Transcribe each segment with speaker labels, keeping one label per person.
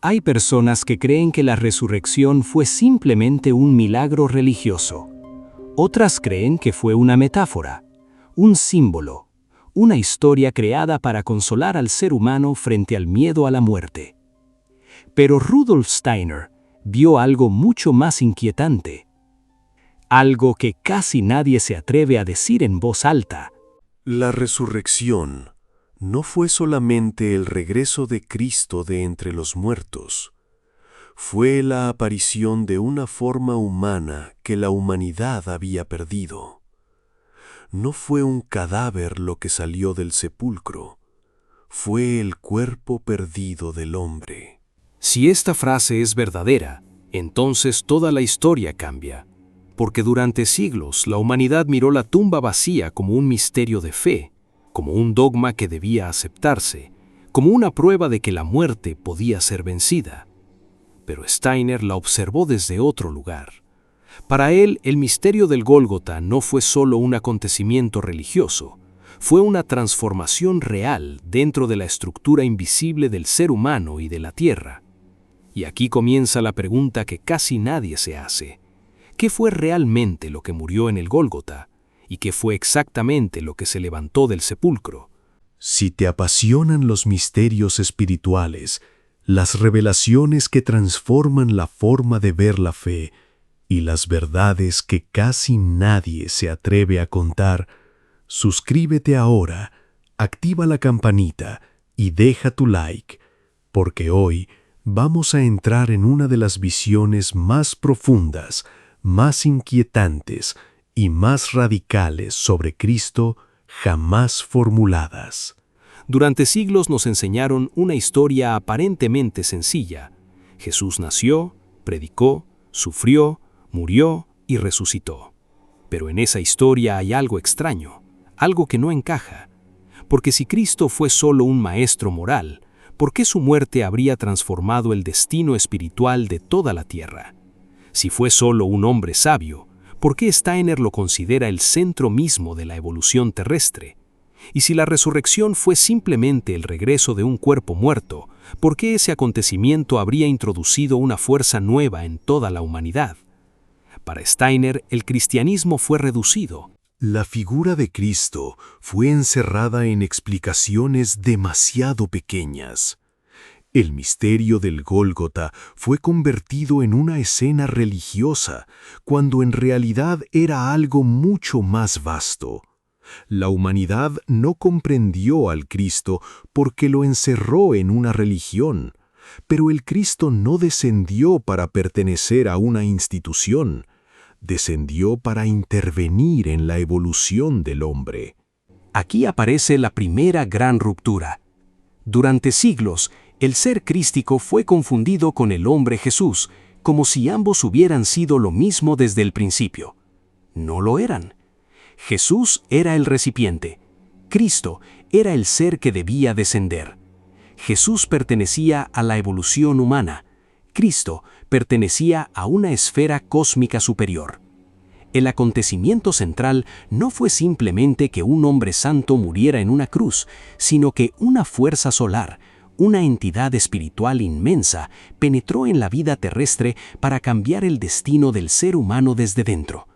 Speaker 1: Hay personas que creen que la resurrección fue simplemente un milagro religioso. Otras creen que fue una metáfora, un símbolo, una historia creada para consolar al ser humano frente al miedo a la muerte. Pero Rudolf Steiner vio algo mucho más inquietante. Algo que casi nadie se atreve a decir en voz alta.
Speaker 2: La resurrección no fue solamente el regreso de Cristo de entre los muertos. Fue la aparición de una forma humana que la humanidad había perdido. No fue un cadáver lo que salió del sepulcro. Fue el cuerpo perdido del hombre.
Speaker 3: Si esta frase es verdadera, entonces toda la historia cambia, porque durante siglos la humanidad miró la tumba vacía como un misterio de fe, como un dogma que debía aceptarse, como una prueba de que la muerte podía ser vencida. Pero Steiner la observó desde otro lugar. Para él, el misterio del Gólgota no fue solo un acontecimiento religioso, fue una transformación real dentro de la estructura invisible del ser humano y de la tierra. Y aquí comienza la pregunta que casi nadie se hace. ¿Qué fue realmente lo que murió en el Gólgota? ¿Y qué fue exactamente lo que se levantó del sepulcro?
Speaker 2: Si te apasionan los misterios espirituales, las revelaciones que transforman la forma de ver la fe y las verdades que casi nadie se atreve a contar, suscríbete ahora, activa la campanita y deja tu like, porque hoy vamos a entrar en una de las visiones más profundas, más inquietantes y más radicales sobre Cristo jamás formuladas.
Speaker 3: Durante siglos nos enseñaron una historia aparentemente sencilla. Jesús nació, predicó, sufrió, murió y resucitó. Pero en esa historia hay algo extraño, algo que no encaja. Porque si Cristo fue solo un maestro moral, ¿por qué su muerte habría transformado el destino espiritual de toda la tierra? Si fue solo un hombre sabio, ¿por qué Steiner lo considera el centro mismo de la evolución terrestre? Y si la resurrección fue simplemente el regreso de un cuerpo muerto, ¿por qué ese acontecimiento habría introducido una fuerza nueva en toda la humanidad? Para Steiner, el cristianismo fue reducido.
Speaker 2: La figura de Cristo fue encerrada en explicaciones demasiado pequeñas. El misterio del Gólgota fue convertido en una escena religiosa, cuando en realidad era algo mucho más vasto. La humanidad no comprendió al Cristo porque lo encerró en una religión, pero el Cristo no descendió para pertenecer a una institución, descendió para intervenir en la evolución del hombre.
Speaker 1: Aquí aparece la primera gran ruptura. Durante siglos, el ser crístico fue confundido con el hombre Jesús, como si ambos hubieran sido lo mismo desde el principio. No lo eran. Jesús era el recipiente. Cristo era el ser que debía descender. Jesús pertenecía a la evolución humana. Cristo pertenecía a una esfera cósmica superior. El acontecimiento central no fue simplemente que un hombre santo muriera en una cruz, sino que una fuerza solar, una entidad espiritual inmensa, penetró en la vida terrestre para cambiar el destino del ser humano desde dentro.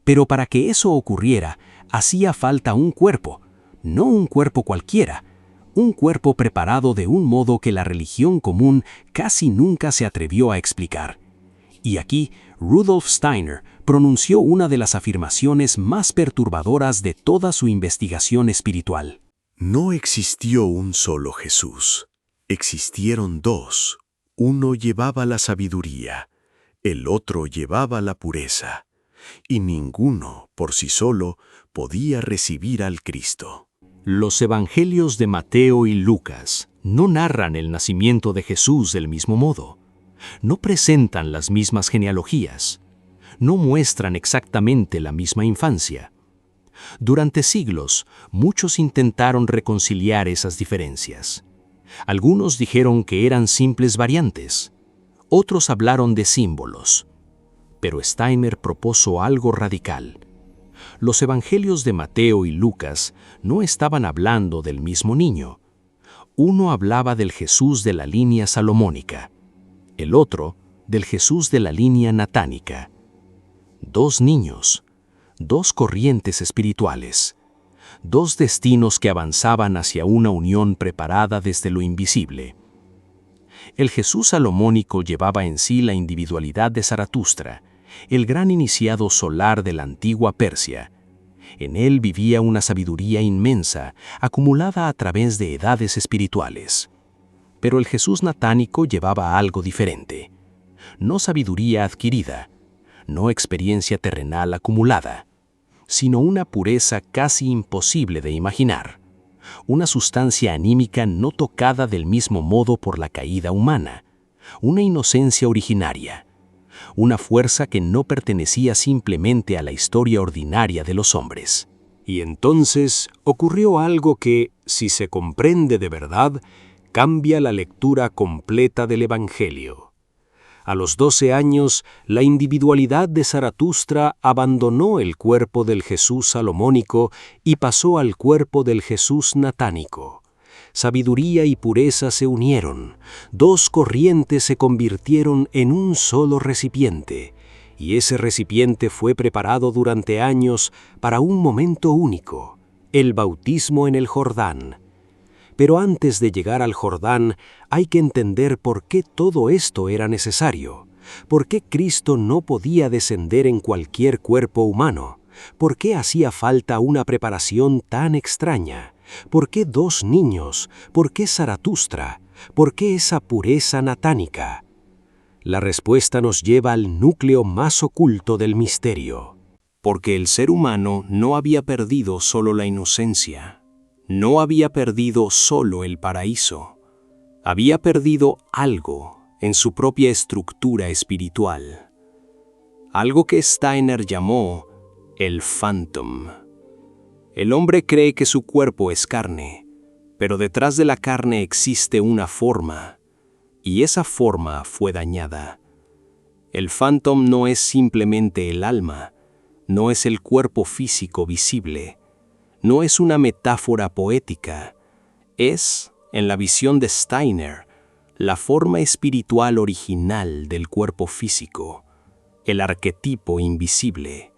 Speaker 1: Pero para que eso ocurriera, hacía falta un cuerpo, no un cuerpo cualquiera, un cuerpo preparado de un modo que la religión común casi nunca se atrevió a explicar. Y aquí, Rudolf Steiner pronunció una de las afirmaciones más perturbadoras de toda su investigación espiritual.
Speaker 2: No existió un solo Jesús. Existieron dos. Uno llevaba la sabiduría, el otro llevaba la pureza, y ninguno, por sí solo, podía recibir al Cristo.
Speaker 1: Los evangelios de Mateo y Lucas no narran el nacimiento de Jesús del mismo modo. No presentan las mismas genealogías. No muestran exactamente la misma infancia. Durante siglos, muchos intentaron reconciliar esas diferencias. Algunos dijeron que eran simples variantes. Otros hablaron de símbolos. Pero Steiner propuso algo radical. Los evangelios de Mateo y Lucas no estaban hablando del mismo niño.
Speaker 3: Uno hablaba del Jesús de la línea salomónica, el otro del Jesús de la línea natánica. Dos niños, dos corrientes espirituales, dos destinos que avanzaban hacia una unión preparada desde lo invisible. El Jesús salomónico llevaba en sí la individualidad de Zaratustra, el gran iniciado solar de la antigua Persia. En él vivía una sabiduría inmensa, acumulada a través de edades espirituales. Pero el Jesús natánico llevaba algo diferente. No sabiduría adquirida, no experiencia terrenal acumulada, sino una pureza casi imposible de imaginar. Una sustancia anímica no tocada del mismo modo por la caída humana, una inocencia originaria, una fuerza que no pertenecía simplemente a la historia ordinaria de los hombres.
Speaker 1: Y entonces ocurrió algo que, si se comprende de verdad, cambia la lectura completa del Evangelio. A los 12 años, la individualidad de Zaratustra abandonó el cuerpo del Jesús salomónico y pasó al cuerpo del Jesús natánico. Sabiduría y pureza se unieron, dos corrientes se convirtieron en un solo recipiente, y ese recipiente fue preparado durante años para un momento único, el bautismo en el Jordán. Pero antes de llegar al Jordán, hay que entender por qué todo esto era necesario, por qué Cristo no podía descender en cualquier cuerpo humano, por qué hacía falta una preparación tan extraña. ¿Por qué dos niños? ¿Por qué Zaratustra? ¿Por qué esa pureza natánica? La respuesta nos lleva al núcleo más oculto del misterio. Porque el ser humano no había perdido solo la inocencia, no había perdido solo el paraíso, había perdido algo en su propia estructura espiritual. Algo que Steiner llamó el phantom. El hombre cree que su cuerpo es carne, pero detrás de la carne existe una forma, y esa forma fue dañada. El phantom no es simplemente el alma, no es el cuerpo físico visible, no es una metáfora poética, es, en la visión de Steiner, la forma espiritual original del cuerpo físico, el arquetipo invisible,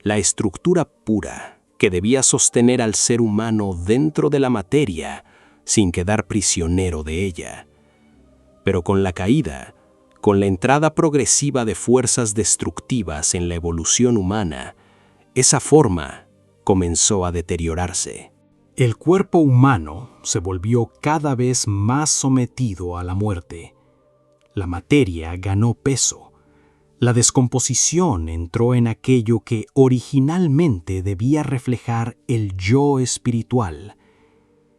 Speaker 1: la estructura pura que debía sostener al ser humano dentro de la materia sin quedar prisionero de ella. Pero con la caída, con la entrada progresiva de fuerzas destructivas en la evolución humana, esa forma comenzó a deteriorarse.
Speaker 3: El cuerpo humano se volvió cada vez más sometido a la muerte. La materia ganó peso. La descomposición entró en aquello que originalmente debía reflejar el yo espiritual.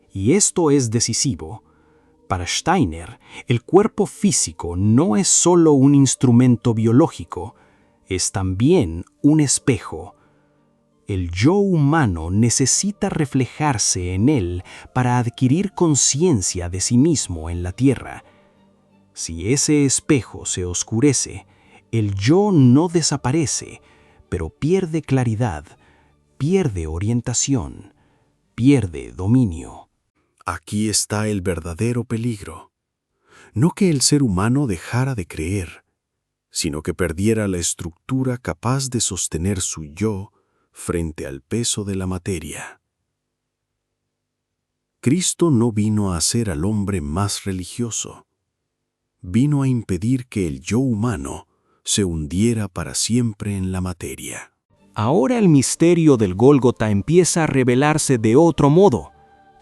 Speaker 3: Y esto es decisivo. Para Steiner, el cuerpo físico no es solo un instrumento biológico, es también un espejo. El yo humano necesita reflejarse en él para adquirir conciencia de sí mismo en la tierra. Si ese espejo se oscurece, el yo no desaparece, pero pierde claridad, pierde orientación, pierde dominio.
Speaker 2: Aquí está el verdadero peligro. No que el ser humano dejara de creer, sino que perdiera la estructura capaz de sostener su yo frente al peso de la materia. Cristo no vino a hacer al hombre más religioso. Vino a impedir que el yo humano se hundiera para siempre en la materia.
Speaker 3: Ahora el misterio del Gólgota empieza a revelarse de otro modo.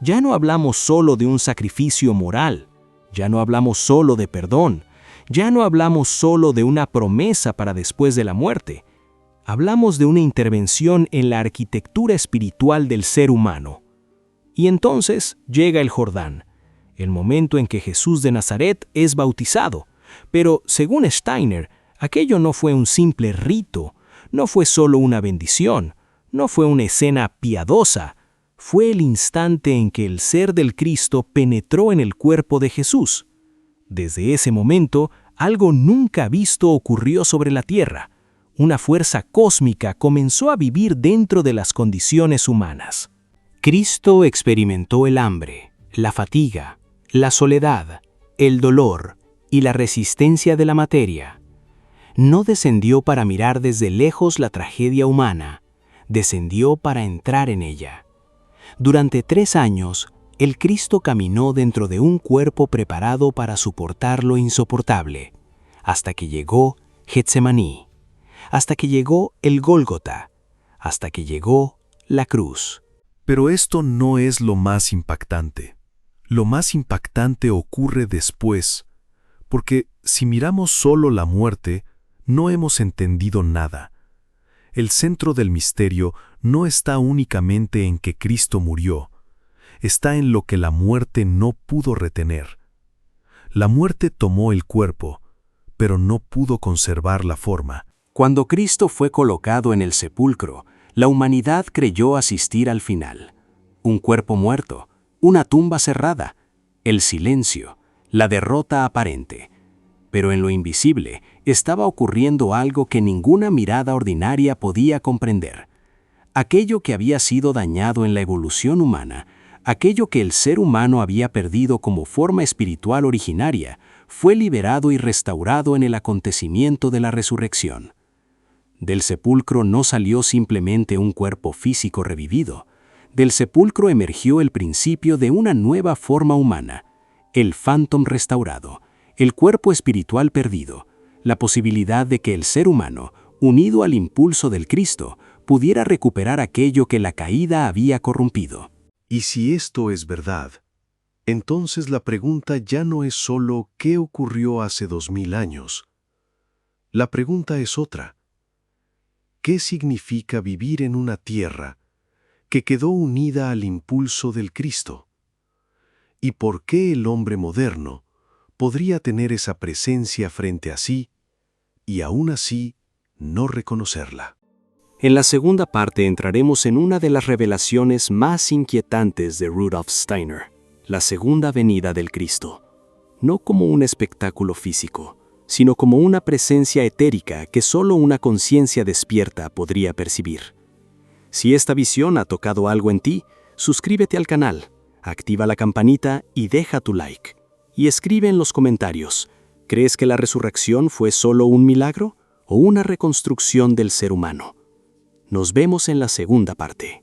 Speaker 3: Ya no hablamos solo de un sacrificio moral, ya no hablamos solo de perdón, ya no hablamos solo de una promesa para después de la muerte. Hablamos de una intervención en la arquitectura espiritual del ser humano. Y entonces llega el Jordán, el momento en que Jesús de Nazaret es bautizado. Pero, según Steiner, aquello no fue un simple rito, no fue solo una bendición, no fue una escena piadosa. Fue el instante en que el ser del Cristo penetró en el cuerpo de Jesús. Desde ese momento, algo nunca visto ocurrió sobre la tierra. Una fuerza cósmica comenzó a vivir dentro de las condiciones humanas. Cristo experimentó el hambre, la fatiga, la soledad, el dolor y la resistencia de la materia. No descendió para mirar desde lejos la tragedia humana, descendió para entrar en ella. Durante 3 años, el Cristo caminó dentro de un cuerpo preparado para soportar lo insoportable, hasta que llegó Getsemaní, hasta que llegó el Gólgota, hasta que llegó la cruz.
Speaker 2: Pero esto no es lo más impactante. Lo más impactante ocurre después, porque si miramos solo la muerte, no hemos entendido nada. El centro del misterio no está únicamente en que Cristo murió, está en lo que la muerte no pudo retener. La muerte tomó el cuerpo, pero no pudo conservar la forma.
Speaker 1: Cuando Cristo fue colocado en el sepulcro, la humanidad creyó asistir al final. Un cuerpo muerto, una tumba cerrada, el silencio, la derrota aparente. Pero en lo invisible estaba ocurriendo algo que ninguna mirada ordinaria podía comprender. Aquello que había sido dañado en la evolución humana, aquello que el ser humano había perdido como forma espiritual originaria, fue liberado y restaurado en el acontecimiento de la resurrección. Del sepulcro no salió simplemente un cuerpo físico revivido. Del sepulcro emergió el principio de una nueva forma humana, el phantom restaurado, el cuerpo espiritual perdido, la posibilidad de que el ser humano, unido al impulso del Cristo, pudiera recuperar aquello que la caída había corrompido.
Speaker 2: Y si esto es verdad, entonces la pregunta ya no es solo ¿qué ocurrió hace 2000 años? La pregunta es otra. ¿Qué significa vivir en una tierra que quedó unida al impulso del Cristo? ¿Y por qué el hombre moderno podría tener esa presencia frente a sí y aún así no reconocerla?
Speaker 3: En la segunda parte entraremos en una de las revelaciones más inquietantes de Rudolf Steiner, la segunda venida del Cristo, no como un espectáculo físico, sino como una presencia etérica que solo una conciencia despierta podría percibir. Si esta visión ha tocado algo en ti, suscríbete al canal, activa la campanita y deja tu like. Y escribe en los comentarios, ¿crees que la resurrección fue solo un milagro o una reconstrucción del ser humano? Nos vemos en la segunda parte.